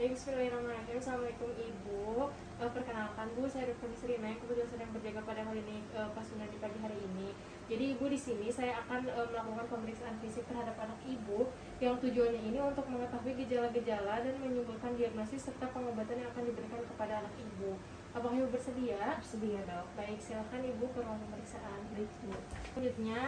Bismillahirrahmanirrahim. Assalamualaikum Ibu. Perkenalkan Bu, saya Dr. Nisrina yang kebetulan sedang berjaga pada klinik Pasundan di pagi hari ini. Jadi Ibu di sini saya akan melakukan pemeriksaan fisik terhadap anak Ibu yang tujuannya ini untuk mengetahui gejala-gejala dan menyimpulkan diagnosis serta pengobatan yang akan diberikan kepada anak Ibu. Apakah Ibu bersedia? Bersedia, Dok. Baik, silakan Ibu ke ruang pemeriksaan. Baik, Bu. Selanjutnya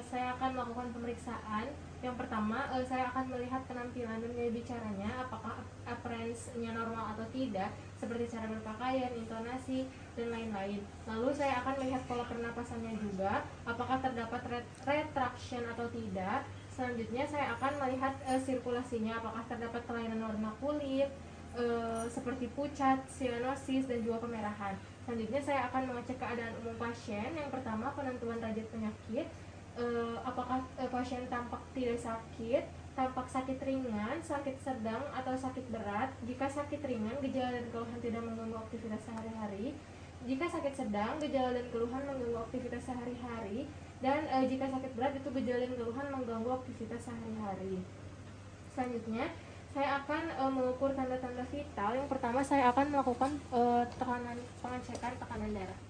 saya akan melakukan pemeriksaan. Yang pertama, saya akan melihat penampilan dan gaya bicaranya, apakah appearance-nya normal atau tidak, seperti cara berpakaian, intonasi, dan lain-lain. Lalu saya akan melihat pola pernapasannya juga, apakah terdapat retraction atau tidak. Selanjutnya saya akan melihat sirkulasinya, apakah terdapat kelainan warna kulit, seperti pucat, sianosis, dan juga kemerahan. Selanjutnya saya akan mengecek keadaan umum pasien. Yang pertama, penentuan derajat penyakit. Apakah pasien tampak tidak sakit, tampak sakit ringan, sakit sedang, atau sakit berat. Jika sakit ringan, gejala dan keluhan tidak mengganggu aktivitas sehari-hari. Jika sakit sedang, gejala dan keluhan mengganggu aktivitas sehari-hari. Dan jika sakit berat, itu gejala dan keluhan mengganggu aktivitas sehari-hari. Selanjutnya, saya akan mengukur tanda-tanda vital. Yang pertama, saya akan melakukan pengecekan tekanan darah.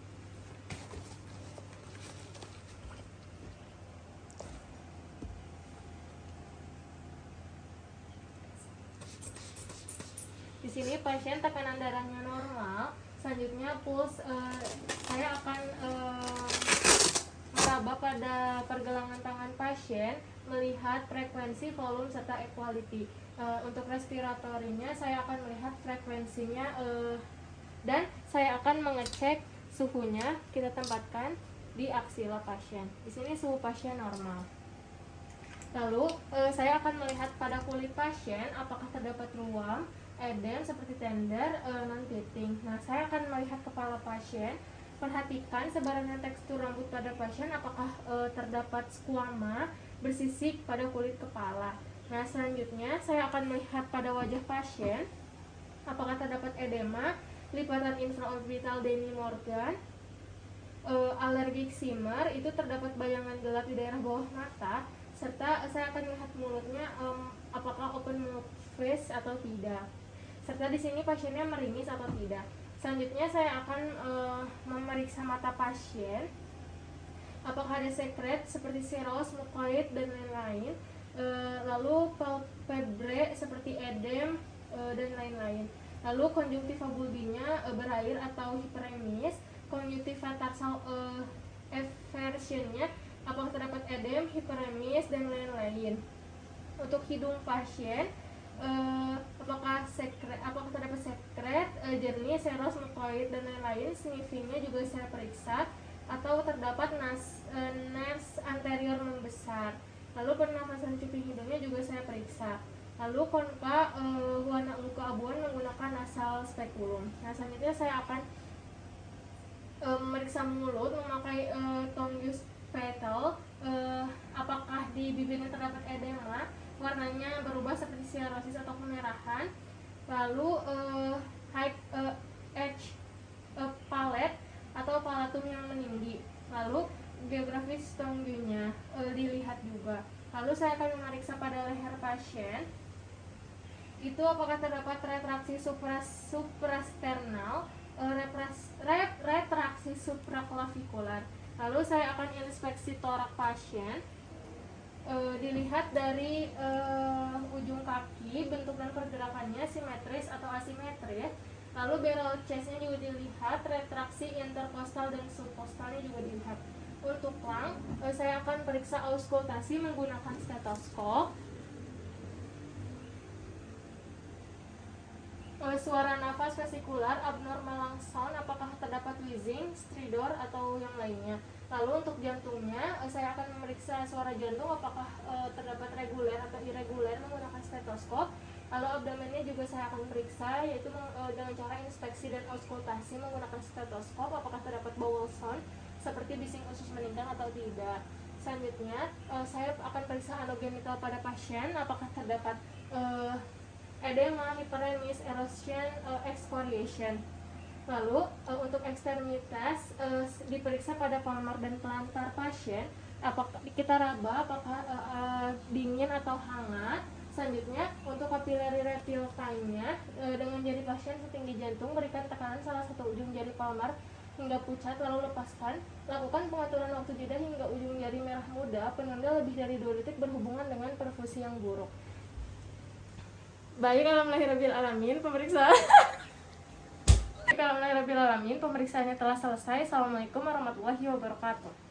Di sini pasien tekanan darahnya normal. Selanjutnya puls, saya akan meraba pada pergelangan tangan pasien, melihat frekuensi, volume, serta equality. Untuk respiratorinya saya akan melihat frekuensinya, dan saya akan mengecek suhunya. Kita tempatkan di aksila pasien. Di sini suhu pasien normal. Lalu saya akan melihat pada kulit pasien apakah terdapat ruam, edem seperti tender, non-pitting. Nah, saya akan melihat kepala pasien. Perhatikan sebaran tekstur rambut pada pasien, apakah terdapat squama bersisik pada kulit kepala. Nah, selanjutnya saya akan melihat pada wajah pasien apakah terdapat edema, lipatan infraorbital Denny Morgan, allergic shimmer, itu terdapat bayangan gelap di daerah bawah mata, serta saya akan melihat mulutnya apakah open mouth face atau tidak. Serta di sini pasiennya meringis atau tidak. Selanjutnya saya akan memeriksa mata pasien, apakah ada sekret seperti seros, mukoid, dan lain-lain. Lalu palpebre seperti edem dan lain-lain. Lalu konjungtiva bulbinya berair atau hiperemis, konjungtiva tarsal eversionnya apakah terdapat edem, hiperemis, dan lain-lain. Untuk hidung pasien, apakah terdapat sekret, jernih, seros, mukoid, dan lain-lain. Sniffingnya juga saya periksa, atau terdapat nerves anterior membesar. Lalu pernafasan cuping hidungnya juga saya periksa. Lalu konka warna ungu keabuan menggunakan nasal speculum. Nah, selanjutnya saya akan memeriksa mulut memakai tongue petal. Apakah di bibirnya terdapat edema, warnanya berubah seperti siarosis atau kemerahan. Lalu edge palate atau palatum yang meninggi. Lalu geografis tongue-nya dilihat juga. Lalu saya akan memeriksa pada leher pasien. Itu apakah terdapat retraksi suprasternal, retraksi supraclavikular. Lalu saya akan inspeksi torak pasien. Dilihat dari ujung kaki, bentuk dan pergerakannya simetris atau asimetris. Lalu barrel chestnya juga dilihat, retraksi interkostal dan subkostalnya juga dilihat. Untuk lung, saya akan periksa auskultasi menggunakan stetoskop. Suara nafas vesikular, abnormal lung sound, apakah terdapat wheezing, stridor, atau yang lainnya. Lalu untuk jantungnya, saya akan memeriksa suara jantung apakah terdapat reguler atau irreguler menggunakan stetoskop. Lalu abdomennya juga saya akan periksa, yaitu dengan cara inspeksi dan auskultasi menggunakan stetoskop, apakah terdapat bowel sound seperti bising usus meningkat atau tidak. Selanjutnya saya akan periksa anogenital pada pasien, apakah terdapat edema, hiperemis, erosion, excoriation. Lalu untuk ekstremitas diperiksa pada palmar dan plantar pasien, apakah kita raba apakah dingin atau hangat. Selanjutnya, untuk capillary refill time-nya, dengan jari pasien setinggi jantung, berikan tekanan salah satu ujung jari palmar hingga pucat, lalu lepaskan. Lakukan pengaturan waktu jeda hingga ujung jari merah muda, penunda lebih dari 2 detik berhubungan dengan perfusi yang buruk. Baik, alhamdulillahirabbil alamin, pemeriksaan. Alhamdulillahirabbil alamin, pemeriksaannya telah selesai. Assalamualaikum warahmatullahi wabarakatuh.